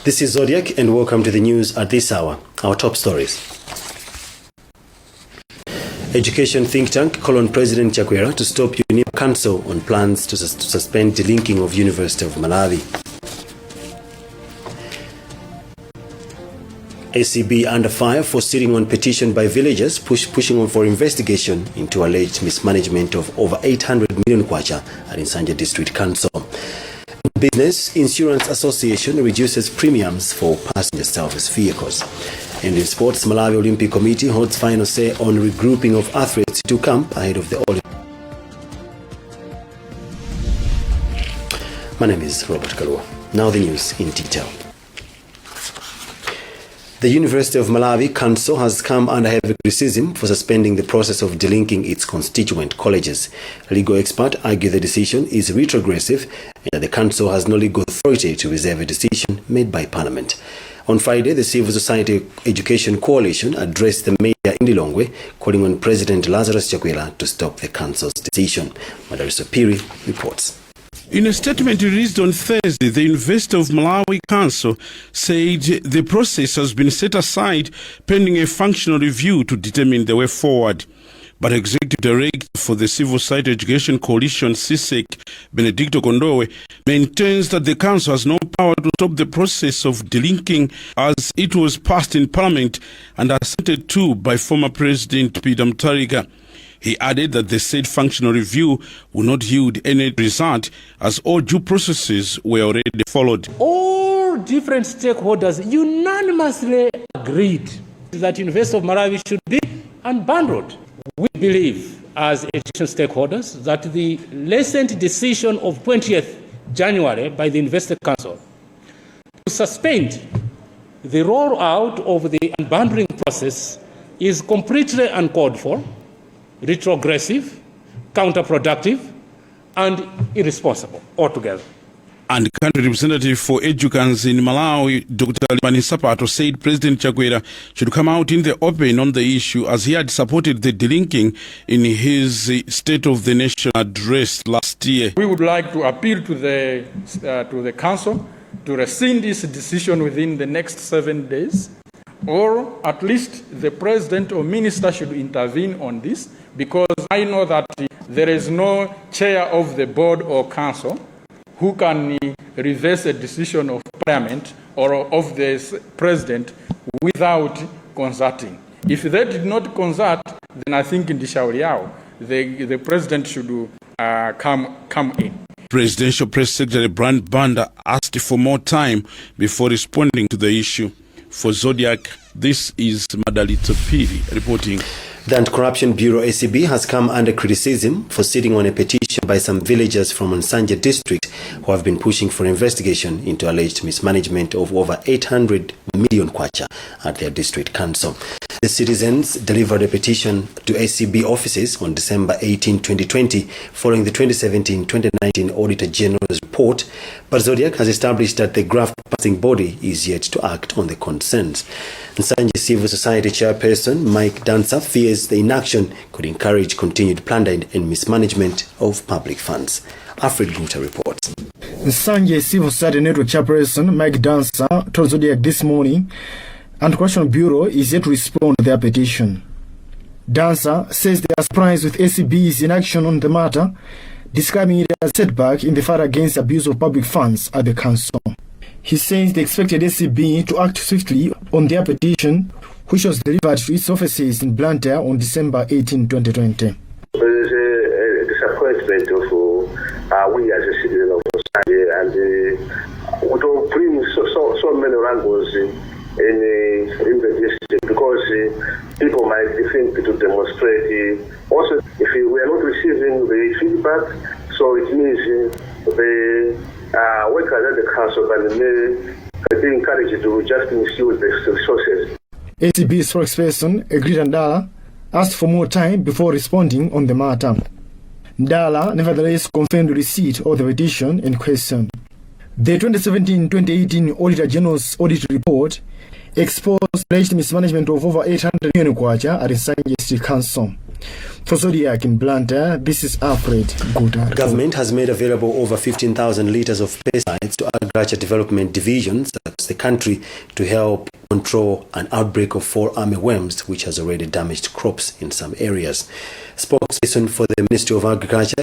This is Zodiak and welcome to the news at this hour. Our top stories. Education think tank call on President Chakwera to stop Union Council on plans to suspend delinking of University of Malawi. ACB under fire for sitting on petition by villagers pushing on for investigation into alleged mismanagement of over 800 million kwacha at Nsanje District Council. Business Insurance Association reduces premiums for passenger service vehicles. And in sports, Malawi Olympic Committee holds final say on regrouping of athletes to camp ahead of the Olympics. My name is Robert Kalua. Now the news in detail. The University of Malawi Council has come under heavy criticism for suspending the process of delinking its constituent colleges. Legal experts argue the decision is retrogressive and that the Council has no legal authority to reserve a decision made by Parliament. On Friday, the Civil Society Education Coalition addressed the mayor in Lilongwe, calling on President Lazarus Chakwera to stop the Council's decision. Madariso Piri reports. In a statement released on Thursday, the University of Malawi Council said the process has been set aside pending a functional review to determine the way forward. But Executive Director for the Civil Society Education Coalition, CSEC, Benedicto Kondowe, maintains that the Council has no power to stop the process of delinking as it was passed in Parliament and assented to by former President Peter Mutharika. He added that the said functional review will not yield any result as all due processes were already followed. All different stakeholders unanimously agreed that University of Malawi should be unbundled. We believe as education stakeholders that the recent decision of 20th January by the University Council to suspend the rollout of the unbundling process is completely uncalled for, retrogressive, counterproductive, and irresponsible altogether. And country representative for educans in Malawi, Dr. Limani Sapato, said President Chakwera should come out in the open on the issue as he had supported the delinking in his State of the Nation address last year. We would like to appeal to the Council to rescind this decision within the next 7 days, or at least the President or Minister should intervene on this, because I know that there is no chair of the board or council who can reverse a decision of Parliament or of the President without consulting. If they did not consult, then I think in the Shauriao, the President should come in. Presidential Press Secretary Brand Banda asked for more time before responding to the issue. For Zodiac, this is Madalito Piri reporting. The Anti-Corruption Bureau ACB has come under criticism for sitting on a petition by some villagers from Nsanje District who have been pushing for investigation into alleged mismanagement of over 800 million kwacha at their district council. The citizens delivered a petition to ACB offices on December 18, 2020, following the 2017-2019 Auditor General's report, but Zodiac has established that the graft-passing body is yet to act on the concerns. Nsanje Civil Society Chairperson Mike Dancer fears the inaction could encourage continued plunder and mismanagement of public funds. Alfred Guta reports. Nsanje Civil Society Network Chairperson Mike Dancer told Zodiac this morning Anti-Corruption Bureau is yet to respond to their petition. Dancer says they are surprised with ACB's inaction on the matter, describing it as a setback in the fight against abuse of public funds at the council. He says they expected ACB to act swiftly on their petition, which was delivered to its offices in Blantyre on December 18, 2020. There is a disappointment of we as a citizen of society, and we don't bring so many wrangles in the district because people might be thinking to demonstrate. Also, if we are not receiving the feedback, so it means the workers at the council can be encouraged to just misuse the resources. ACB spokesperson Egrid Ndala asked for more time before responding on the matter. Ndala nevertheless confirmed the receipt of the petition in question. The 2017-2018 Auditor General's audit report exposed alleged mismanagement of over 800 million kwacha at the Nsanje District Council. For Zodiac in Blantyre, this is Alfred Guta. The government has made available over 15,000 litres of pesticides to agriculture development divisions across the country to help control an outbreak of fall armyworms, which has already damaged crops in some areas. Spokesperson for the Ministry of Agriculture,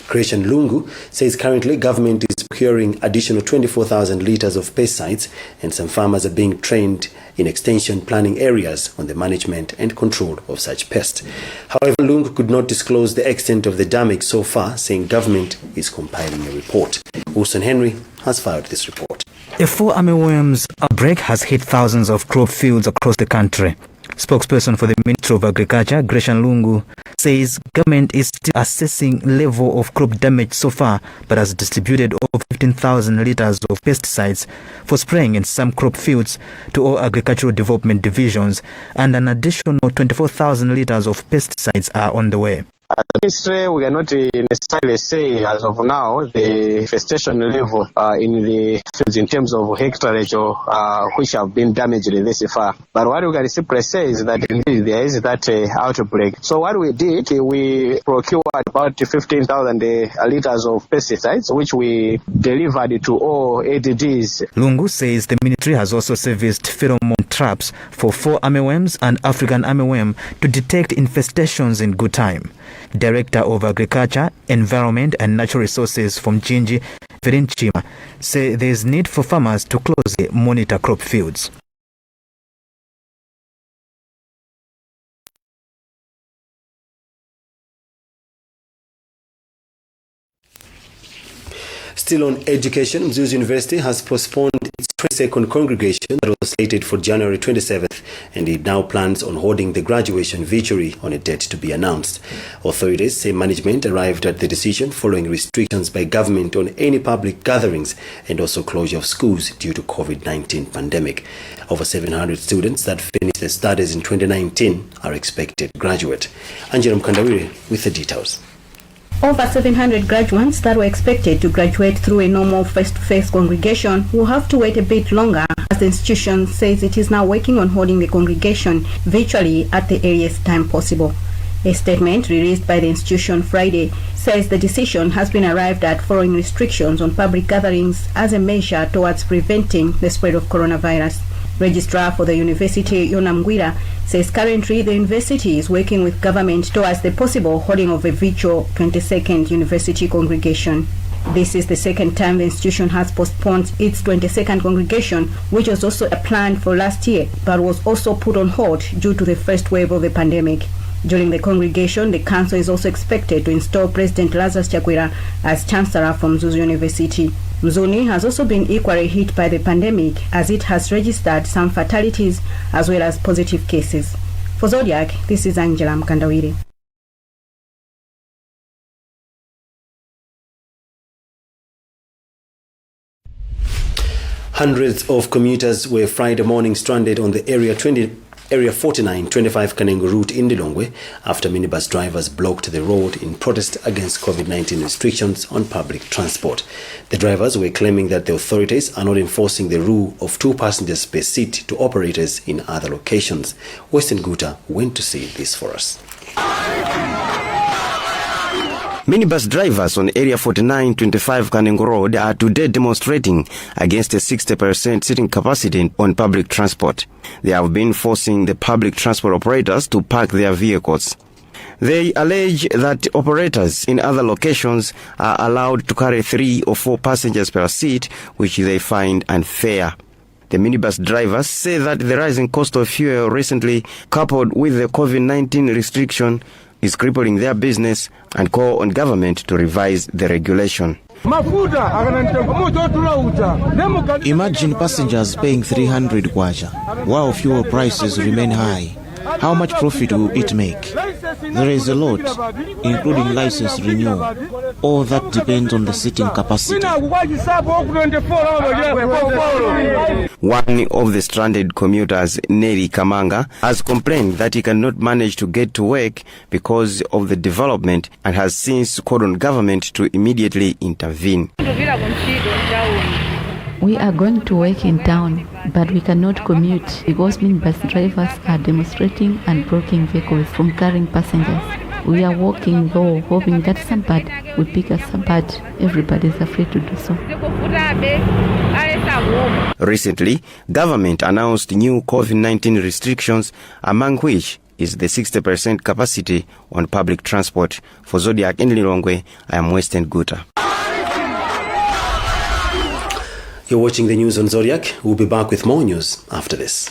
Creation Lungu, says currently government is procuring additional 24,000 litres of pesticides, and some farmers are being trained in extension planning areas on the management and control of such pests. However, Lungu could not disclose the extent of the damage so far, saying government is compiling a report. Wilson Henry has filed this report. A fall armyworms outbreak has hit thousands of crop fields across the country. Spokesperson for the Ministry of Agriculture, Creation Lungu, says government is still assessing level of crop damage so far, but has distributed over 15,000 litres of pesticides for spraying in some crop fields to all agricultural development divisions, and an additional 24,000 litres of pesticides are on the way. At the ministry, we cannot necessarily say as of now the infestation level in the fields in terms of hectareage which have been damaged this far. But what we can simply say is that indeed there is that outbreak. So what we did, we procured about 15,000 litres of pesticides, which we delivered to all ADDs. Lungu says the ministry has also serviced pheromone traps for fall armyworms and African armyworm to detect infestations in good time. Director of Agriculture, Environment and Natural Resources from Jinji, Virinchima, say there is need for farmers to closely monitor crop fields. Still on education, Mzuzu University has postponed its 22nd congregation that was slated for January 27th, and it now plans on holding the graduation virtually on a date to be announced. Authorities say management arrived at the decision following restrictions by government on any public gatherings and also closure of schools due to COVID-19 pandemic. Over 700 students that finished their studies in 2019 are expected to graduate. Angela Mkandawire with the details. Over 700 graduates that were expected to graduate through a normal face-to-face congregation will have to wait a bit longer, as the institution says it is now working on holding the congregation virtually at the earliest time possible. A statement released by the institution Friday says the decision has been arrived at following restrictions on public gatherings as a measure towards preventing the spread of coronavirus. Registrar for the university, Yona Mgwira, says currently the university is working with government towards the possible holding of a virtual 22nd university congregation. This is the second time the institution has postponed its 22nd congregation, which was also planned for last year, but was also put on hold due to the first wave of the pandemic. During the congregation, the council is also expected to install President Lazarus Chakwera as Chancellor from Mzuzu University. Mzuni has also been equally hit by the pandemic, as it has registered some fatalities as well as positive cases. For Zodiac, this is Angela Mkandawiri. Hundreds of commuters were Friday morning stranded on the Area 49-25 Kanengo route in Lilongwe after minibus drivers blocked the road in protest against COVID-19 restrictions on public transport. The drivers were claiming that the authorities are not enforcing the rule of 2 passengers per seat to operators in other locations. Western Guta went to see this for us. Minibus drivers on Area 49-25 Kanengo Road are today demonstrating against a 60% seating capacity on public transport. They have been forcing the public transport operators to park their vehicles. They allege that operators in other locations are allowed to carry 3 or 4 passengers per seat, which they find unfair. The minibus drivers say that the rising cost of fuel recently, coupled with the COVID-19 restriction, is crippling their business and call on government to revise the regulation. Imagine passengers paying 300 kwacha, while fuel prices remain high. How much profit will it make? There is a lot, including license renewal. All that depends on the seating capacity. One of the stranded commuters, Neri Kamanga, has complained that he cannot manage to get to work because of the development and has since called on government to immediately intervene. We are going to work in town, but we cannot commute because minibus drivers are demonstrating and blocking vehicles from carrying passengers. We are walking though, hoping that somebody will pick us up, but everybody is afraid to do so. Recently, government announced new COVID-19 restrictions, among which is the 60% capacity on public transport. For Zodiak in Lilongwe, I am Western Guta. You're watching the news on Zodiac. We'll be back with more news after this.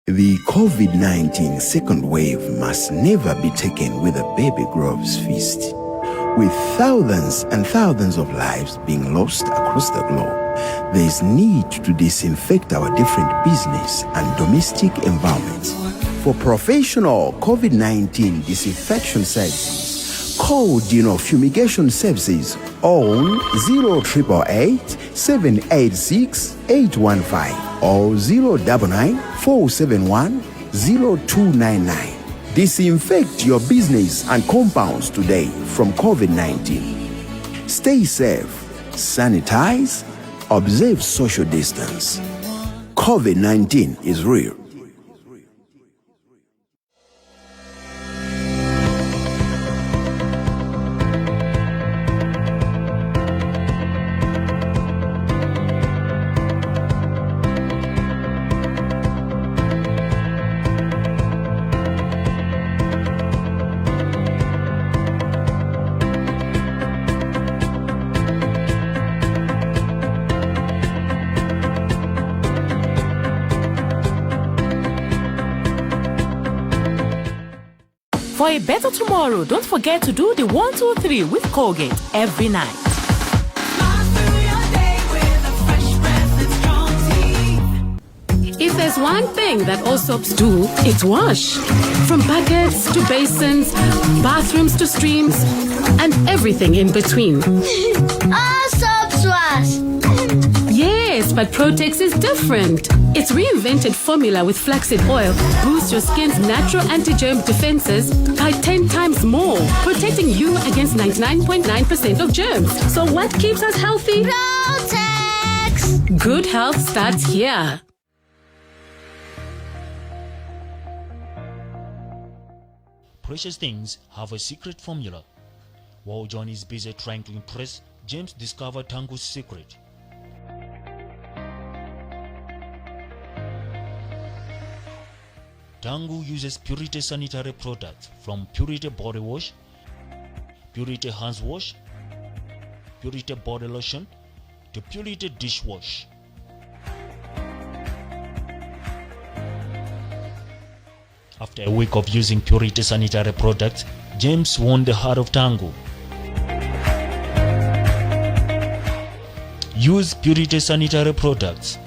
The COVID-19 second wave must never be taken with a baby grows feast. With thousands and thousands of lives being lost across the globe, there is need to disinfect our different business and domestic environments. For professional COVID-19 disinfection services, call Dino Fumigation Services on 0888 786 815 or 099 471 0299. Disinfect your business and compounds today from COVID-19. Stay safe, sanitize, observe social distance. COVID-19 is real. For a better tomorrow, don't forget to do the 1, 2, 3 with Colgate every night. If there's one thing that all soaps do, it's wash. From buckets to basins, bathrooms to streams, and everything in between. All soaps wash. Yes, but Protex is different. Its reinvented formula with flaxseed oil boosts your skin's natural anti-germ defenses by 10 times more, protecting you against 99.9% of germs. So what keeps us healthy? Protex! Good health starts here. Precious things have a secret formula. While John is busy trying to impress, James discovered Tangu's secret. Tangu uses Purity sanitary products from Purity body wash, Purity hands wash, Purity body lotion to Purity dishwash. After a week of using Purity sanitary products, James won the heart of Tangu. Use Purity sanitary products.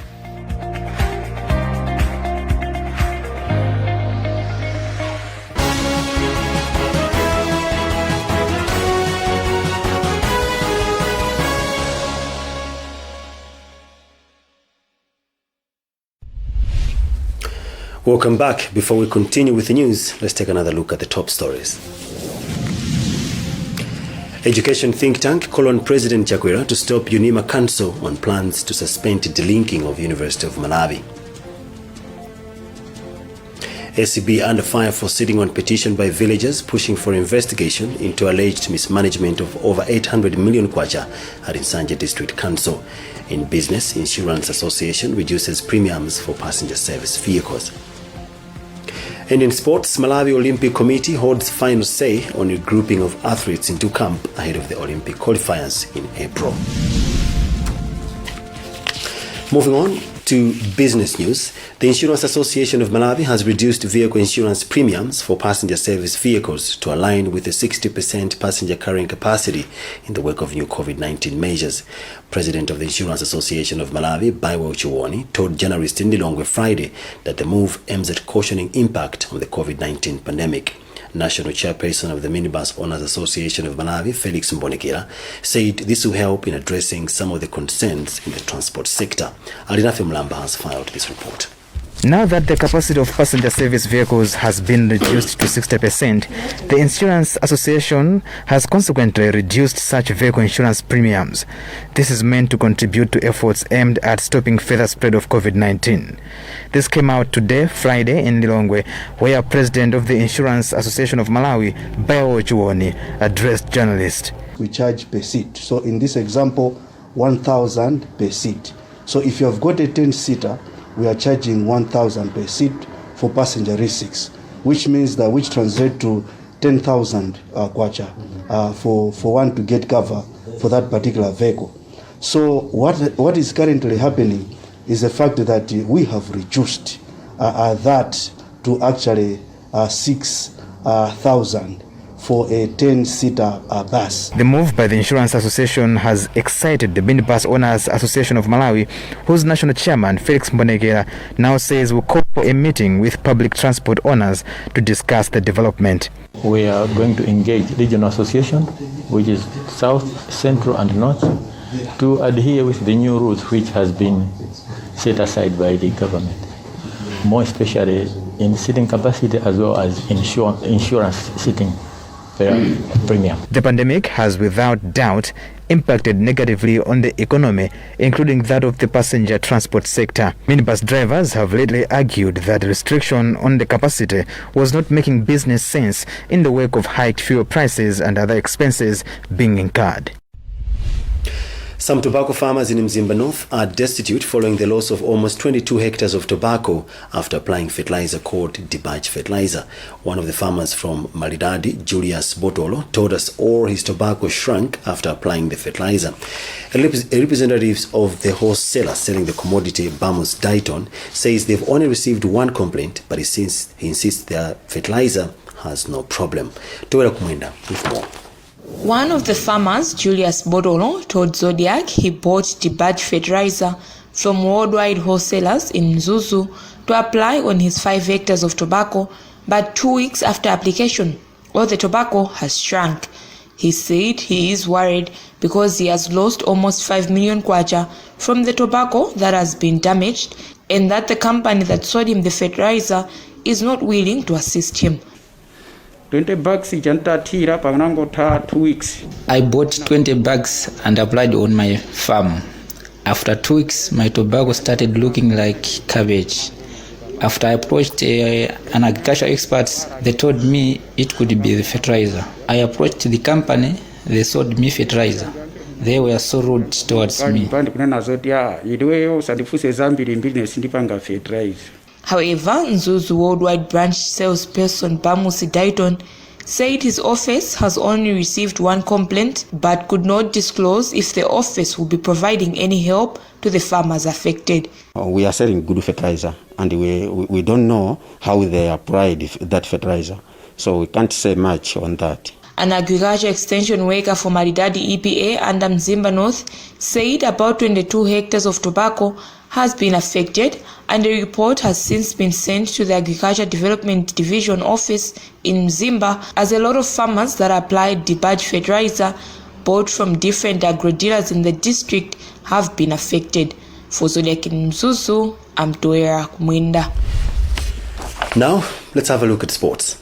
Welcome back. Before we continue with the news, let's take another look at the top stories. Education think tank call on President Chakwera to stop UNIMA Council on plans to suspend delinking of University of Malawi. ACB under fire for sitting on petition by villagers pushing for investigation into alleged mismanagement of over 800 million kwacha at Nsanje District Council. In business, Insurance Association reduces premiums for passenger service vehicles. And in sports, Malawi Olympic Committee holds final say on a grouping of athletes into camp ahead of the Olympic qualifiers in April. Moving on to business news, the Insurance Association of Malawi has reduced vehicle insurance premiums for passenger service vehicles to align with the 60% passenger carrying capacity in the wake of new COVID-19 measures. President of the Insurance Association of Malawi, Baiwa Uchiwoni, told journalists in Lilongwe Friday that the move aims at cautioning impact of the COVID-19 pandemic. National Chairperson of the Minibus Owners Association of Malawi, Felix Mbonekera, said this will help in addressing some of the concerns in the transport sector. Alinafe Mlamba has filed this report. Now that the capacity of passenger service vehicles has been reduced to 60%, the Insurance Association has consequently reduced such vehicle insurance premiums. This is meant to contribute to efforts aimed at stopping further spread of COVID-19. This came out today, Friday, in Lilongwe, where President of the Insurance Association of Malawi, Bayo Chuoni, addressed journalists. We charge per seat. So in this example, 1,000 per seat. So if you have got a 10-seater, we are charging 1,000 per seat for passenger risks, which translates to 10,000 kwacha for one to get cover for that particular vehicle. So what is currently happening is the fact that we have reduced that to actually 6,000 for a 10-seater bus. The move by the Insurance Association has excited the Minibus Owners Association of Malawi, whose national chairman, Felix Mbonegera, now says will call for a meeting with public transport owners to discuss the development. We are going to engage regional association, which is South, Central and North, to adhere with the new rules which has been set aside by the government, more especially in seating capacity as well as insurance seating premium. The pandemic has without doubt impacted negatively on the economy, including that of the passenger transport sector. Minibus drivers have lately argued that restriction on the capacity was not making business sense in the wake of hiked fuel prices and other expenses being incurred. Some tobacco farmers in Mzimba North are destitute following the loss of almost 22 hectares of tobacco after applying fertilizer called Debadge fertilizer. One of the farmers from Maridadi, Julius Botolo, told us all his tobacco shrank after applying the fertilizer. A representative of the wholesaler selling the commodity, Bamus Dayton, says they've only received one complaint, but he insists their fertilizer has no problem. Toera Kumwenda with more. One of the farmers, Julius Bodolo, told Zodiak he bought Debadge fertilizer from worldwide wholesalers in Zuzu to apply on his 5 hectares of tobacco, but 2 weeks after application, all the tobacco has shrunk. He said he is worried because he has lost almost 5 million kwacha from the tobacco that has been damaged, and that the company that sold him the fertilizer is not willing to assist him. 20 bags ijantatira panangota 2 weeks. I bought 20 bags and applied on my farm. After 2 weeks, my tobacco started looking like cabbage. After I approached an agriculture expert, they told me it could be the fertilizer. I approached the company, they sold me fertilizer. They were so rude towards me. However, Nzuzu Worldwide Branch salesperson Bamusi Dayton said his office has only received one complaint but could not disclose if the office will be providing any help to the farmers affected. We are selling good fertilizer and we don't know how they applied that fertilizer, so we can't say much on that. An agriculture extension worker for Maridadi EPA under Mzimba North said about 22 hectares of tobacco has been affected, and a report has since been sent to the Agriculture Development Division office in Mzimba, as a lot of farmers that applied Debadge fertilizer bought from different agro-dealers in the district have been affected. For Zodiak in Mzuzu, I'm Toera Kumwenda. Now, let's have a look at sports.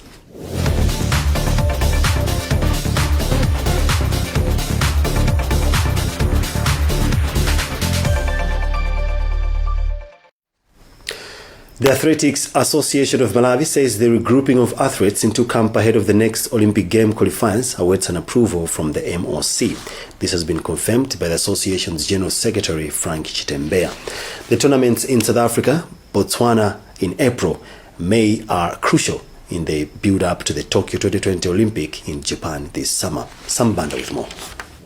The Athletics Association of Malawi says the regrouping of athletes into camp ahead of the next Olympic Game qualifiers awaits an approval from the MOC. This has been confirmed by the association's General Secretary, Frank Chitembea. The tournaments in South Africa, Botswana in April, May are crucial in the build-up to the Tokyo 2020 Olympic in Japan this summer. Sam Banda with more.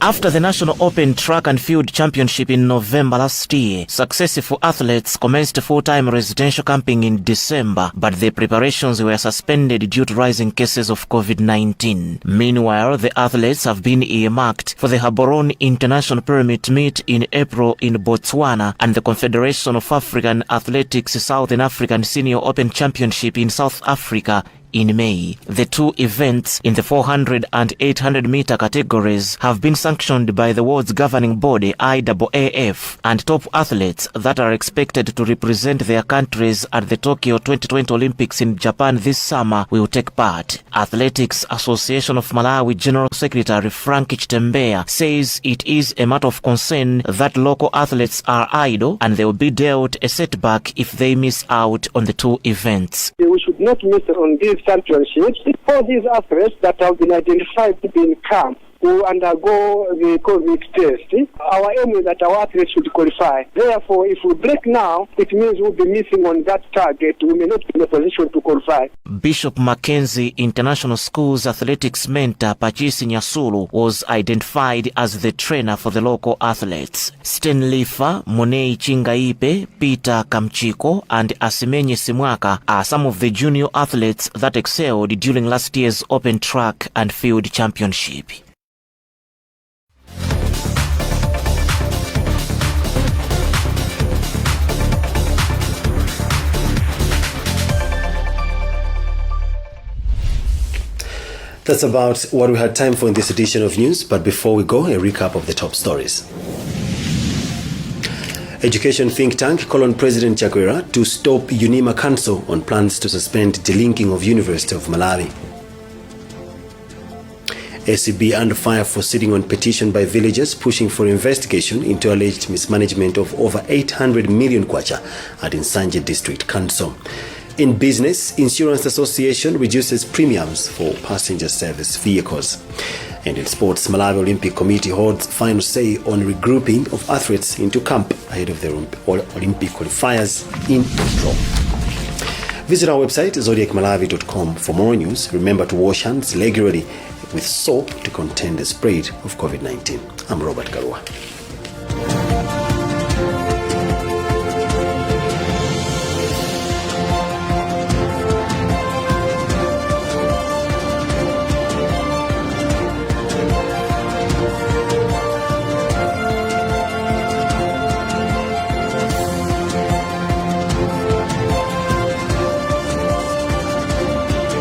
After the National Open Track and Field Championship in November last year, successful athletes commenced full-time residential camping in December, but the preparations were suspended due to rising cases of COVID-19. Meanwhile, the athletes have been earmarked for the Gaborone International Pyramid Meet in April in Botswana and the Confederation of African Athletics Southern African Senior Open Championship in South Africa in May. The two events in the 400 and 800 meter categories have been sanctioned by the world's governing body IAAF, and top athletes that are expected to represent their countries at the Tokyo 2020 Olympics in Japan this summer will take part. Athletics Association of Malawi General Secretary Frank Chitembea says it is a matter of concern that local athletes are idle and they will be dealt a setback if they miss out on the two events. We should not miss on these championships. For these athletes that have been identified to be in camp who undergo the COVID test, our aim is that our athletes should qualify. Therefore, if we break now, it means we'll be missing on that target. We may not be in a position to qualify. Bishop Mackenzie International School's athletics mentor Pachisi Nyasulu was identified as the trainer for the local athletes. Stanley Fa, Monei Chingaipe, Peter Kamchiko, and Asimenye Simwaka are some of the junior athletes that excelled during last year's Open Track and Field Championship. That's about what we had time for in this edition of news, but before we go, a recap of the top stories. Education think tank called on President Chakwera to stop UNIMA Council on plans to suspend delinking of University of Malawi. ACB under fire for sitting on petition by villagers pushing for investigation into alleged mismanagement of over 800 million kwacha at Nsanje District Council. In business, Insurance Association reduces premiums for passenger service vehicles. And in sports, Malawi Olympic Committee holds final say on regrouping of athletes into camp ahead of the Olympic qualifiers in April. Visit our website, zodiacmalawi.com, for more news. Remember to wash hands regularly with soap to contain the spread of COVID-19. I'm Robert Garua.